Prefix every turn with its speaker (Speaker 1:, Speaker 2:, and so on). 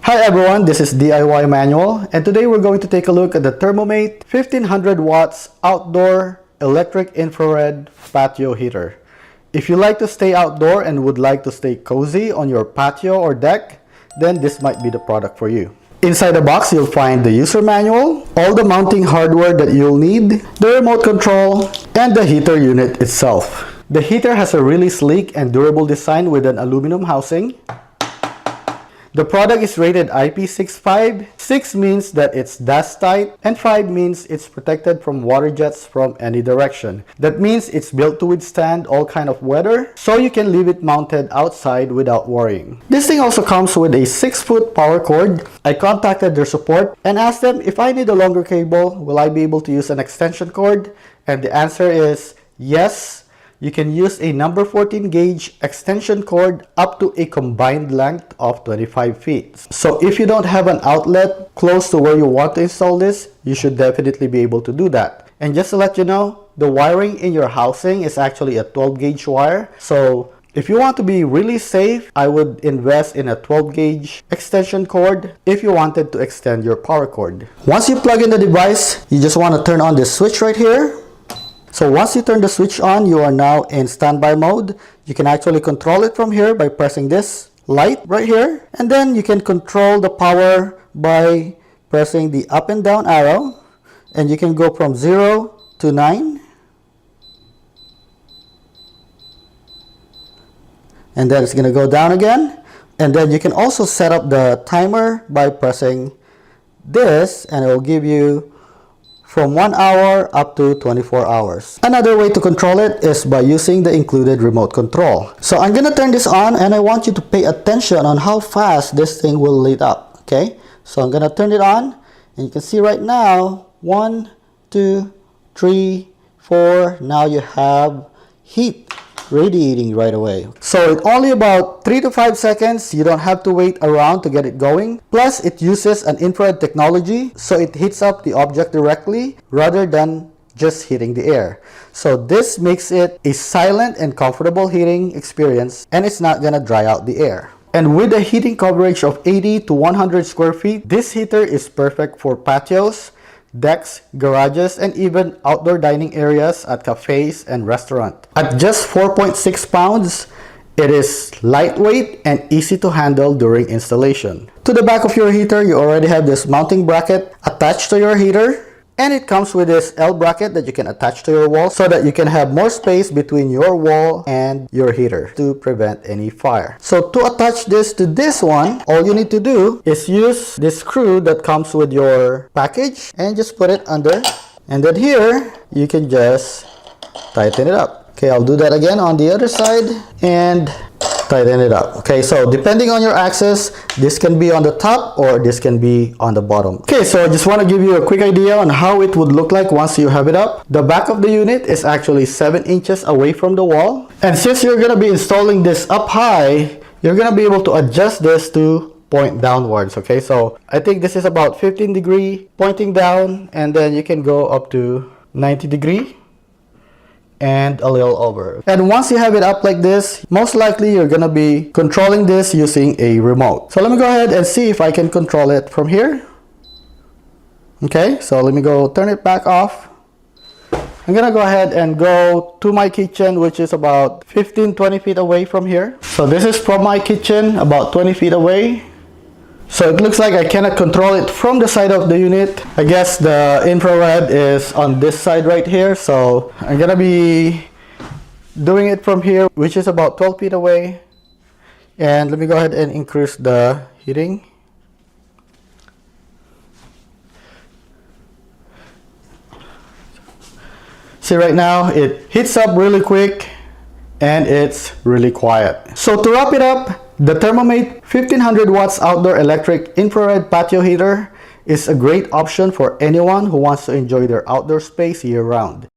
Speaker 1: Hi everyone, this is DIY Manual, and today we're going to take a look at the ThermoMate 1500 watts outdoor electric infrared patio heater. If you like to stay outdoor and would like to stay cozy on your patio or deck, then this might be the product for you. Inside the box, you'll find the user manual, all the mounting hardware that you'll need, the remote control, and the heater unit itself. The heater has a really sleek and durable design with an aluminum housing. The product is rated IP65. 6 means that it's dust tight, and 5 means it's protected from water jets from any direction. That means it's built to withstand all kind of weather, so you can leave it mounted outside without worrying. This thing also comes with a 6-foot power cord. I contacted their support and asked them if I need a longer cable, will I be able to use an extension cord? And the answer is yes. You can use a number 14 gauge extension cord up to a combined length of 25 feet. So if you don't have an outlet close to where you want to install this, you should definitely be able to do that. And just to let you know, the wiring in your housing is actually a 12 gauge wire. So if you want to be really safe, I would invest in a 12 gauge extension cord if you wanted to extend your power cord. Once you plug in the device, you just want to turn on this switch right here. So once you turn the switch on, you are now in standby mode. You can actually control it from here by pressing this light right here. And then you can control the power by pressing the up and down arrow. And you can go from 0 to 9. And then it's going to go down again. And then you can also set up the timer by pressing this, and it will give you from 1 hour up to 24 hours. Another way to control it is by using the included remote control. So I'm gonna turn this on, and I want you to pay attention on how fast this thing will light up. Okay, so I'm gonna turn it on, and you can see right now 1, 2, 3, 4. Now you have heat radiating right away. So in only about 3 to 5 seconds, you don't have to wait around to get it going. Plus, it uses an infrared technology, so it heats up the object directly rather than just heating the air. So this makes it a silent and comfortable heating experience, and it's not gonna dry out the air. And with a heating coverage of 80 to 100 square feet, this heater is perfect for patios, decks, garages, and even outdoor dining areas at cafes and restaurants. At just 4.6 pounds, it is lightweight and easy to handle during installation. To the back of your heater, you already have this mounting bracket attached to your heater. And it comes with this L bracket that you can attach to your wall so that you can have more space between your wall and your heater to prevent any fire. So to attach this to this one, all you need to do is use this screw that comes with your package and just put it under. And then here, you can just tighten it up. Okay, I'll do that again on the other side and tighten it up. Okay, so depending on your access, this can be on the top or this can be on the bottom. Okay, so I just want to give you a quick idea on how it would look like once you have it up. The back of the unit is actually 7 inches away from the wall. And since you're going to be installing this up high, you're going to be able to adjust this to point downwards. Okay, so I think this is about 15 degree pointing down, and then you can go up to 90 degree. And a little over. And once you have it up like this, most likely you're gonna be controlling this using a remote. So let me go ahead and see if I can control it from here. Okay, so let me go turn it back off. I'm gonna go ahead and go to my kitchen, which is about 15-20 feet away from here. So this is from my kitchen, about 20 feet away. So it looks like I cannot control it from the side of the unit. I guess the infrared is on this side right here. So I'm gonna be doing it from here, which is about 12 feet away. And let me go ahead and increase the heating. See, right now it heats up really quick and it's really quiet. So to wrap it up, the ThermoMate 1500 watts outdoor electric infrared patio heater is a great option for anyone who wants to enjoy their outdoor space year-round.